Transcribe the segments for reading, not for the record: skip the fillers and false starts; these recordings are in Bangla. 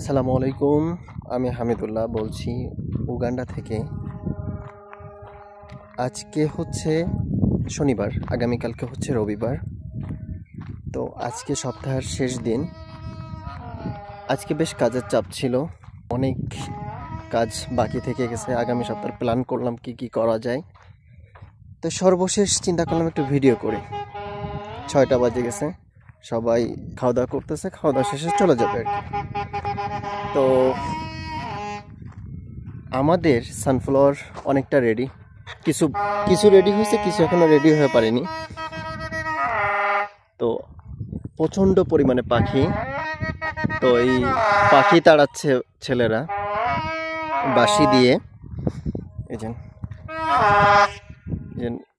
আসসালামু আলাইকুম। আমি হামিদুল্লাহ বলছি উগান্ডা থেকে। আজকে হচ্ছে শনিবার, আগামীকালকে হচ্ছে রবিবার। তো আজকে সপ্তাহের শেষ দিন। আজকে বেশ কাজের চাপ ছিল, অনেক কাজ বাকি থেকে গেছে। আগামী সপ্তাহে প্ল্যান করলাম কি কি করা যায়। তো সর্বশেষ চিন্তা করলাম একটু ভিডিও করি। 6টা বাজে গেছে, সবাই খাওয়া দাওয়া করতেছে, খাওয়া দাওয়া শেষে চলে যাবে আর কি। তো আমাদের সানফ্লাওয়ার অনেকটা রেডি, কিছু কিছু রেডি হয়েছে, কিছু এখনো রেডি হয়ে পারেনি। তো প্রচণ্ড পরিমাণে পাখি, তো এই পাখি তাড়াচ্ছে ছেলেরা বাঁশি দিয়ে। এই যে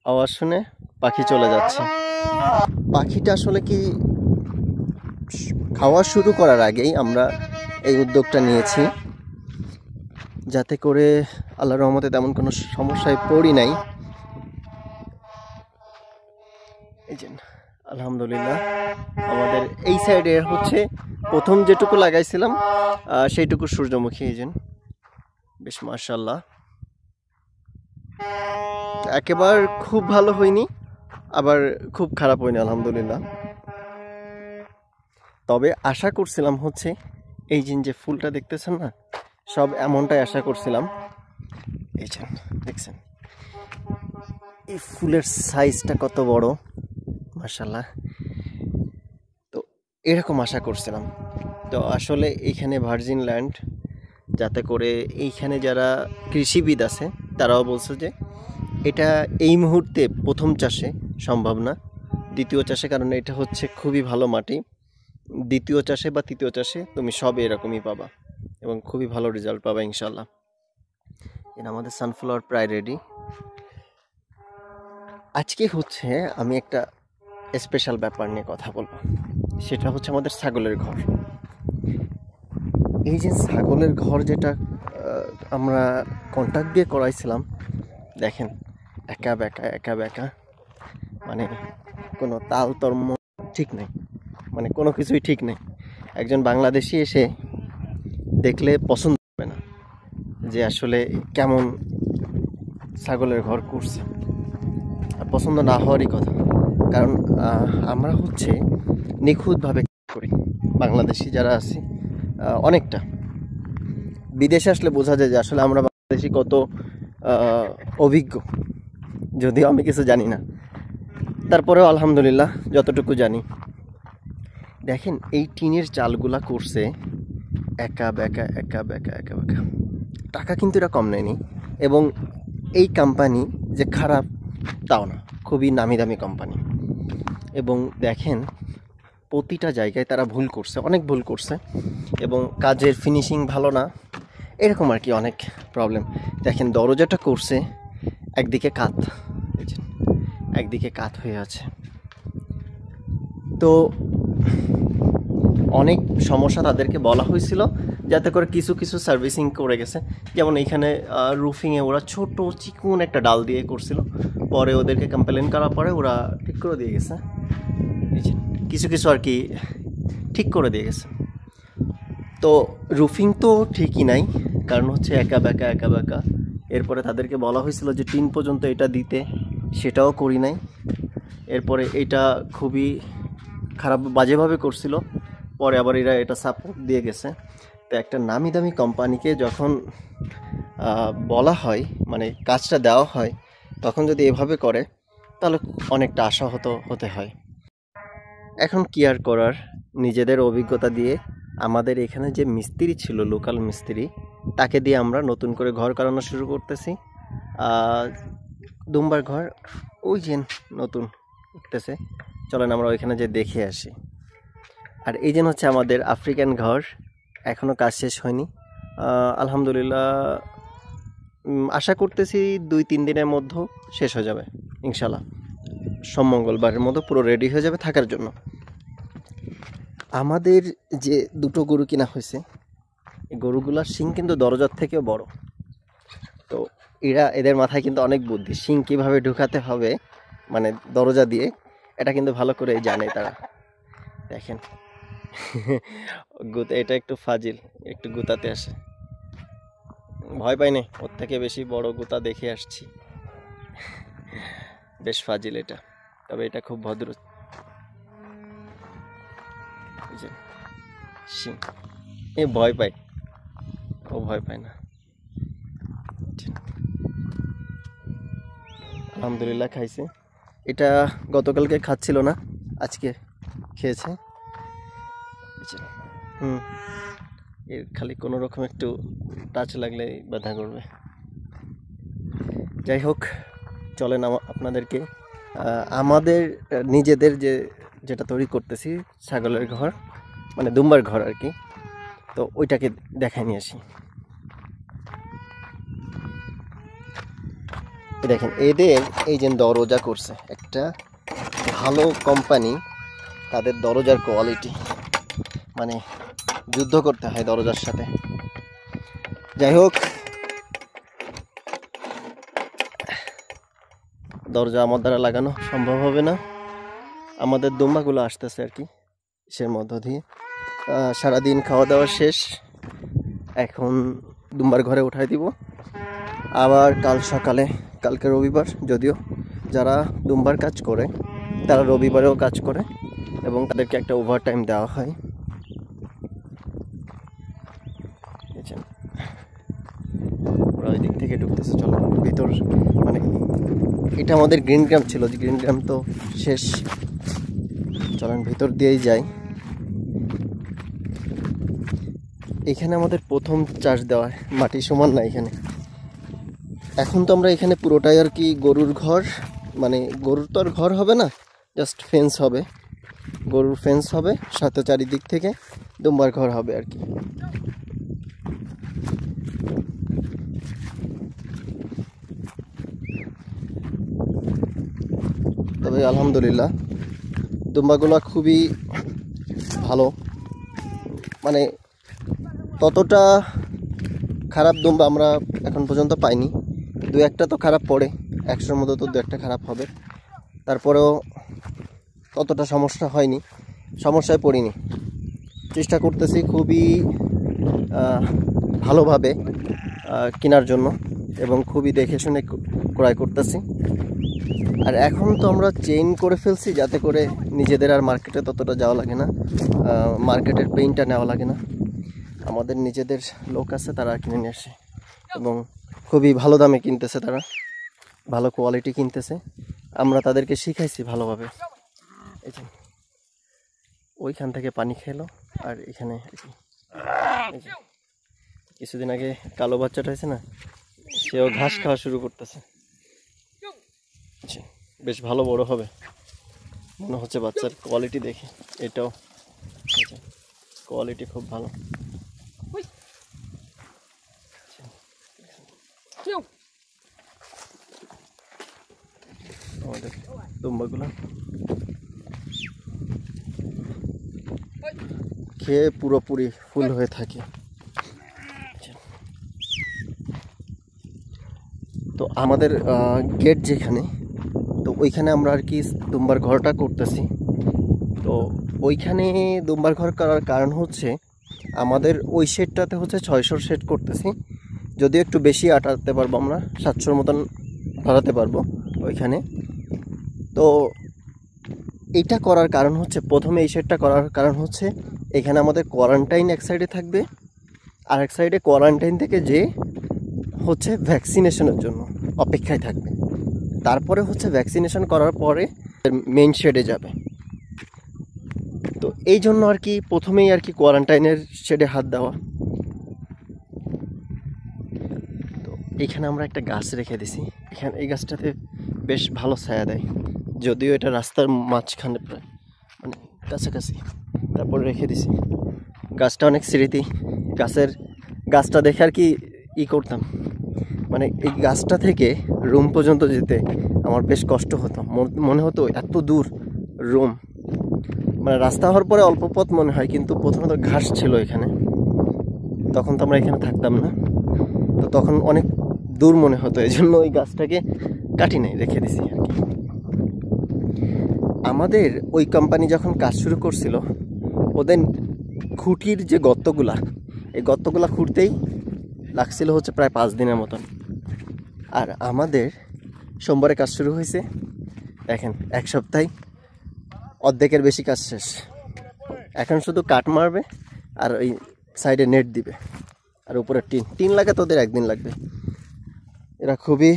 আওয়াজ শুনে পাখি চলে যাচ্ছে। পাখিটা আসলে কি খাওয়া শুরু করার আগেই আমরা এই উদ্যোগটা নিয়েছি, যাতে করে আল্লাহর রহমতে তেমন কোনো সমস্যায় পড়ি নাই। এই যে আলহামদুলিল্লাহ আমাদের এই সাইডে হচ্ছে প্রথম যেটুকু লাগাইছিলাম সেইটুকু সূর্যমুখী। এই যে বেশ মাশাআল্লাহ, একেবারে খুব ভালো হয়নি, আবার খুব খারাপ হয়নি, আলহামদুলিল্লাহ। তবে আশা করছিলাম হচ্ছে এই যে ফুলটা দেখতেছেন না, সব এমনটাই আশা করছিলাম। এই যে দেখছেন এই ফুলের সাইজটা কত বড়, মাশাআল্লাহ। তো এরকম আশা করছিলাম। তো আসলে এইখানে ভার্জিন ল্যান্ড, যাতে করে এইখানে যারা কৃষিবিদ আছে তারাও বলছে যে এটা এই মুহূর্তে প্রথম চাষে সম্ভব না, দ্বিতীয় চাষে, কারণ এটা হচ্ছে খুবই ভালো মাটি। দ্বিতীয় চাষে বা তৃতীয় চাষে তুমি সব এরকমই পাবা এবং খুবই ভালো রেজাল্ট পাবা ইনশাল্লাহ। এটা আমাদের সানফ্লাওয়ার প্রায় রেডি। আজকে হচ্ছে আমি একটা স্পেশাল ব্যাপার নিয়ে কথা বলবো, সেটা হচ্ছে আমাদের ছাগলের ঘর। এই যে ছাগলের ঘর যেটা আমরা কন্ট্রাক্ট দিয়ে করাইছিলাম, দেখেন একা বেঁকা, মানে কোনো তাল তর্ম ঠিক নেই, মানে কোনো কিছুই ঠিক নেই। একজন বাংলাদেশি এসে দেখলে পছন্দ হবে না যে আসলে কেমন ছাগলের ঘর করছে, আর পছন্দ না হওয়ারই কথা। কারণ আমরা হচ্ছে নিখুঁতভাবে করি, বাংলাদেশি যারা আছি অনেকটা। বিদেশে আসলে বোঝা যায় যে আসলে আমরা বাংলাদেশি কত অভিজ্ঞ, যদিও আমি কিছু জানি না, তারপরেও আলহামদুলিল্লাহ যতটুকু জানি। দেখেন এই টিনের চালগুলা করছে একা বেঁকা। টাকা কিন্তু এরা কম নেয়নি, এবং এই কোম্পানি যে খারাপ তাও না, খুবই নামি দামি কোম্পানি। এবং দেখেন প্রতিটা জায়গায় তারা ভুল করছে, অনেক ভুল করছে, এবং কাজের ফিনিশিং ভালো না, এরকম আর কি অনেক প্রবলেম। দেখেন দরজাটা করছে একদিকে কাত হয়ে আছে। তো অনেক সমস্যা তাদেরকে বলা হয়েছিল, যাতে করে কিছু সার্ভিসিং করে গেছে। যেমন এইখানে রুফিংয়ে ওরা ছোট চিকুন একটা ডাল দিয়ে করছিল, পরে ওদেরকে কমপ্লেন করার পরে ওরা ঠিক করে দিয়ে গেছে। কিছু আর কি ঠিক করে দিয়ে গেছে। তো রুফিং তো ঠিকই নাই, কারণ হচ্ছে একা বেঁকা। এরপরে তাদেরকে বলা হয়েছিল যে টিন পর্যন্ত এটা দিতে, সেটাও করি নাই। এরপরে এটা খুবই খারাপ বাজেভাবে করছিল, পরে আবার এরা এটা সাপোর্ট দিয়ে গেছে। তো একটা নামি দামি কোম্পানিকে যখন বলা হয়, মানে কাজটা দেওয়া হয়, তখন যদি এভাবে করে তাহলে অনেকটা আশাহত হতে হয়। এখন কি আর করার, নিজেদের অভিজ্ঞতা দিয়ে আমাদের এখানে যে মিস্ত্রি ছিল, লোকাল মিস্ত্রি, তাকে দিয়ে আমরা নতুন করে ঘর করানো শুরু করতেছি। দুম্বার ঘর ওই যে নতুন উঠতেছে, চলেন আমরা ওইখানে যে দেখে আসি। আর এই যে হচ্ছে আমাদের আফ্রিকান ঘর, এখনও কাজ শেষ হয়নি। আলহামদুলিল্লাহ আশা করতেছি 2-3 দিনের মধ্যে শেষ হয়ে যাবে ইনশাল্লাহ। মঙ্গলবারের মধ্যে পুরো রেডি হয়ে যাবে থাকার জন্য। আমাদের যে দুটো গরু কিনা হয়েছে, এই গরুগুলার শিং কিন্তু দরজার থেকেও বড়। তো এদের মাথায় কিন্তু অনেক বুদ্ধি, শিং কীভাবে ঢুকাতে হবে মানে দরজা দিয়ে, এটা কিন্তু ভালো করে জানে তারা। দেখেন এটা একটু ফাজিল, একটু গুতাতে আসে, ভয় পাই না, ওর থেকে বেশি বড় গুতা দেখে আসছি। বেশ ফাজিল এটা, তবে এটা খুব ভদ্র। এ ভয় পায়, ও ভয় পায় না। আলহামদুলিল্লাহ খাইছে। এটা গতকালকে খাচ্ছিল না, আজকে খেয়েছে। এর খালি কোনো রকম একটু টাচ লাগলে ব্যথা করবে। যাই হোক, চলেন আপনাদেরকে আমাদের নিজেদের যেটা তৈরি করতেছি ছাগলের ঘর, মানে দুম্বার ঘর আর কি, তো ওইটাকে দেখাই নিয়ে আসি। দেখেন এদের এই যে দরজা করছে একটা ভালো কোম্পানি, তাদের দরজার কোয়ালিটি মানে যুদ্ধ করতে হয় দরজার সাথে। যাই হোক, দরজা আমার দ্বারা লাগানো সম্ভব হবে না, আমাদের দুম্বাগুলো আসতেছে আর কি সে মধ্য দিয়ে। সারাদিন খাওয়া দাওয়া শেষ, এখন দুম্বার ঘরে উঠাই দিব। আবার কাল সকালে, কালকে রবিবার, যদিও যারা দুম্বার কাজ করে তারা রবিবারেও কাজ করে এবং তাদেরকে একটা ওভারটাইম দেওয়া হয়। ওরা ওই দিক থেকে ঢুকতেছে, চলো ভিতর। মানে এটা আমাদের গ্রিন গ্রাম ছিল, গ্রিন গ্রাম তো শেষ, চলেন ভিতর দিয়েই যাই। এখানে আমাদের প্রথম চাষ দেওয়া, মাটি সমান না এখানে। এখন তো আমরা এখানে পুরোটাই আর কি গরুর ঘর, মানে গরুর তো আর ঘর হবে না, জাস্ট ফেন্স হবে, গরুর ফেন্স হবে, সাথে চারিদিক থেকে দুম্বার ঘর হবে আর কি। তবে আলহামদুলিল্লাহ দুম্বাগুলো খুবই ভালো, মানে ততটা খারাপ দুম্বা আমরা এখন পর্যন্ত পাইনি। দু একটা তো খারাপ পড়ে, 100-র মধ্যে তো 2-একটা খারাপ হবে, তারপরেও ততটা সমস্যা হয়নি, সমস্যায় পড়িনি। চেষ্টা করতেছি খুবই ভালোভাবে কেনার জন্য এবং খুবই দেখে শুনে ক্রয় করতেছি। আর এখন তো আমরা চেইন করে ফেলছি যাতে করে নিজেদের আর মার্কেটে ততটা যাওয়া লাগে না, মার্কেটের পেইনটা নেওয়া লাগে না। আমাদের নিজেদের লোক আছে, তারা কিনে নিয়ে আসে এবং খুবই ভালো দামে কিনতেছে, তারা ভালো কোয়ালিটি কিনতেছে। আমরা তাদেরকে শিখাইছি ভালোভাবে। এই যে ওইখান থেকে পানি খেলো, আর এখানে কিছুদিন আগে কালো বাচ্চাটা হয়েছে না, সেও ঘাস খাওয়া শুরু করতেছে। বেশ ভালো বড় হবে মনে হচ্ছে বাচ্চার কোয়ালিটি দেখে, এটাও কোয়ালিটি খুব ভালো। আমাদের দুম্বাগুলো খেয়ে পুরোপুরি ফুল হয়ে থাকে। তো আমাদের গেট যেখানে, তো ওইখানে আমরা আর কি দুম্বার ঘরটা করতেছি। তো ওইখানে দুম্বার ঘর করার কারণ হচ্ছে আমাদের ওই শেডটাতে হচ্ছে 600 শেড করতেছি, যদিও একটু বেশি আটাতে পারবো, আমরা 700-র মতন ধরাতে পারবো ওইখানে। তো এইটা করার কারণ হচ্ছে, প্রথমে এই শেডটা করার কারণ হচ্ছে এখানে আমাদের কোয়ারেন্টাইন এক সাইডে থাকবে, আর এক সাইডে কোয়ারেন্টাইন থেকে যে হচ্ছে ভ্যাকসিনেশনের জন্য অপেক্ষায় থাকবে, তারপরে হচ্ছে ভ্যাকসিনেশন করার পরে মেইন শেডে যাবে। তো এই জন্য আর কি প্রথমেই আর কি কোয়ারেন্টাইনের শেডে হাত দেওয়া। তো এখানে আমরা একটা গাছ রেখে দিছি, এখানে এই গাছটাতে বেশ ভালো ছায়া দেয়, যদিও এটা রাস্তার মাঝখানে প্রায় মানে কাছাকাছি, তারপরে রেখে দিছি। গাছটা অনেক স্মৃতি, গাছটা দেখে আর কি করতাম, মানে এই গাছটা থেকে রুম পর্যন্ত যেতে আমার বেশ কষ্ট হতো, মনে হতো এত দূর রুম, মানে রাস্তা হওয়ার পরে অল্প পথ মনে হয়, কিন্তু প্রথমে তো ঘাস ছিল এখানে, তখন তো আমরা এখানে থাকতাম না, তো তখন অনেক দূর মনে হতো, এই জন্য ওই গাছটাকে কাটি নাই, রেখে দিছি আর কি। আমাদের ওই কোম্পানি যখন কাজ শুরু করছিল, ওদের খুঁটির যে গর্তগুলা, এই গর্তগুলা খুঁড়তেই লাগছিল হচ্ছে প্রায় 5 দিনের মতন। আর আমাদের সোমবারে কাজ শুরু হয়েছে, দেখেন 1 সপ্তাহে অর্ধেকের বেশি কাজ শেষ। এখন শুধু কাট মারবে আর ওই সাইডে নেট দিবে, আর উপরে টিন লাগে তোদের 1 দিন লাগবে। এরা খুবই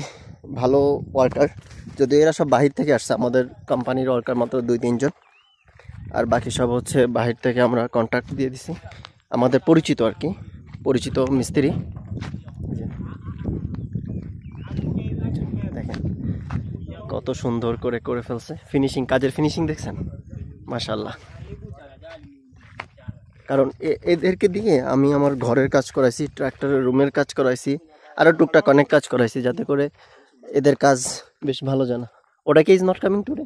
ভালো ওয়ার্কার, যদিও এরা সব বাহির থেকে আসছে, আমাদের কোম্পানির ওয়ার্কার মাত্র 2-3 জন, আর বাকি সব হচ্ছে বাহির থেকে আমরা কন্ট্রাক্ট দিয়ে দিছি, আমাদের পরিচিত আর কি, পরিচিত মিস্ত্রি। দেখেন কত সুন্দর করে করে ফেলছে, ফিনিশিং, কাজের ফিনিশিং দেখছেন, মাশাআল্লাহ। কারণ এদেরকে দিয়ে আমি আমার ঘরের কাজ করাইছি, ট্রাক্টরের রুমের কাজ করাইছি, আরও টুকটাক অনেক কাজ করাইছি, যাতে করে এদের কাজ বেশ ভালো জানা। ওটা কি is not coming today?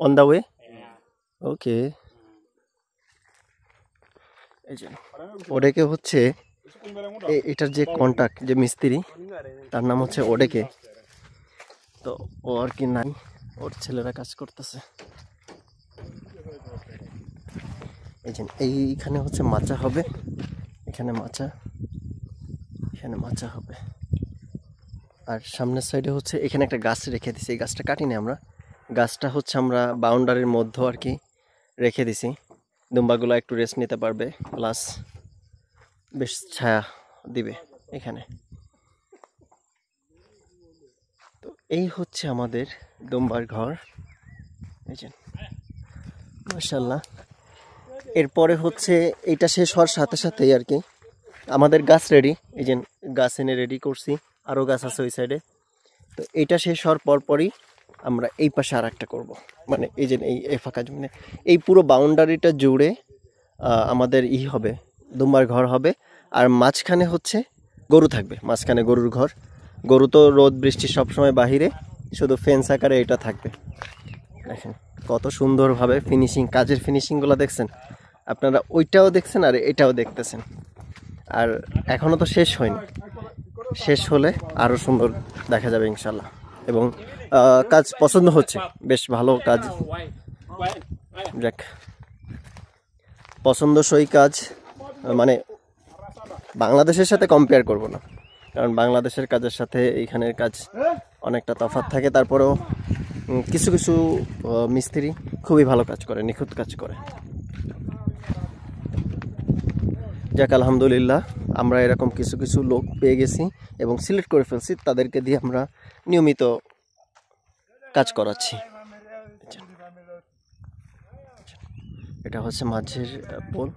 On the way, okay. এই যে ওডেকে হচ্ছে এটার যে কন্ট্যাক্ট, যে মিস্ত্রি, তার নাম হচ্ছে ওডেকে। তো ও আর কি নাই, ওর ছেলেরা কাজ করতেছে। এই যে এইখানে হচ্ছে মাচা হবে, এখানে মাচা, এখানে মাচা হবে। আর সামনের সাইডে হচ্ছে এখানে একটা গাছ রেখে দিছি, এই গাছটা কাটিনি আমরা, গাছটা হচ্ছে আমরা বাউন্ডারির মধ্যে আর কি রেখে দিছি, দুম্বাগুলো একটু রেস্ট নিতে পারবে, প্লাস বেশ ছায়া দিবে এখানে। তো এই হচ্ছে আমাদের দুম্বার ঘর, এই যে মাশাআল্লাহ। এরপরে হচ্ছে এইটা শেষ হওয়ার সাথে সাথেই আর কি আমাদের গাছ রেডি, এই যে গাছ এনে রেডি করছি, আরও গাছ আছে ওই সাইডে। তো এইটা শেষ হওয়ার পরপরই আমরা এই পাশে আর একটা করবো, মানে এই যে এই ফাঁকা জমিনে এই পুরো বাউন্ডারিটা জুড়ে আমাদের হবে, দুম্বার ঘর হবে। আর মাঝখানে হচ্ছে গরু থাকবে, মাঝখানে গরুর ঘর। গরু তো রোদ বৃষ্টি সবসময় বাহিরে, শুধু ফেন্স আকারে এটা থাকবে। দেখেন কত সুন্দরভাবে ফিনিশিং, কাজের ফিনিশিংগুলো দেখছেন আপনারা, ওইটাও দেখছেন আর এটাও দেখতেছেন। আর এখনও তো শেষ হয়নি, শেষ হলে আরও সুন্দর দেখা যাবে ইনশাল্লাহ। এবং কাজ পছন্দ হচ্ছে, বেশ ভালো কাজ, যাক পছন্দসই কাজ। মানে বাংলাদেশের সাথে কম্পেয়ার করব না, কারণ বাংলাদেশের কাজের সাথে এইখানের কাজ অনেকটা তফাৎ থাকে। তারপরেও কিছু কিছু মিস্ত্রি খুবই ভালো কাজ করে, নিখুঁত কাজ করে। যাক আলহামদুলিল্লাহ, আমরা এরকম কিছু কিছু লোক পেয়ে গেছি এবং সিলেক্ট করে ফেলছি, তাদেরকে দিয়ে আমরা নিয়মিত কাজ করাচ্ছি। এটা হচ্ছে মাঝের পোল।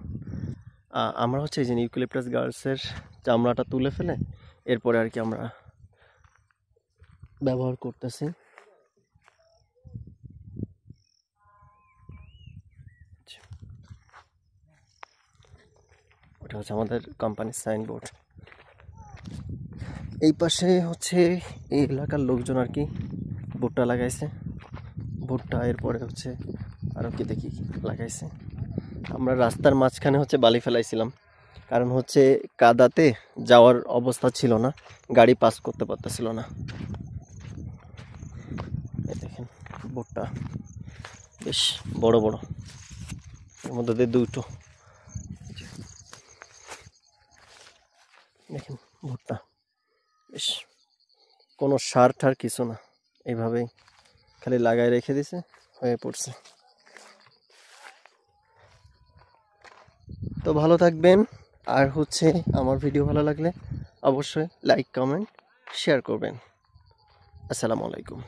আমরা হচ্ছে এই যে ইউক্যালিপটাস গার্লসের চামড়াটা তুলে ফেলে এরপরে আর কি আমরা ব্যবহার করতেছি। ওটা হচ্ছে আমাদের কোম্পানির সাইনবোর্ড। এই পাশে হচ্ছে এই এলাকার লোকজন আর কি ভুট্টা লাগাইছে, ভুট্টা এরপরে হচ্ছে আরও কি দেখি লাগাইছে। আমরা রাস্তার মাঝখানে হচ্ছে বালি ফেলাইছিলাম, কারণ হচ্ছে কাদাতে যাওয়ার অবস্থা ছিল না, গাড়ি পাস করতে পারতেছিল না। দেখেন ভুট্টা বেশ বড় বড়, এর মধ্যে দিয়ে দুটো, দেখেন ভুট্টা বেশ, কোনো সার ঠার কিছু না, এইভাবেই খালি লাগাই রেখে দিছে, হয়ে পড়ছে। তো ভালো থাকবেন, আর হচ্ছে আমার ভিডিও ভালো লাগলে অবশ্যই লাইক, কমেন্ট, শেয়ার করবেন। আসসালামু আলাইকুম।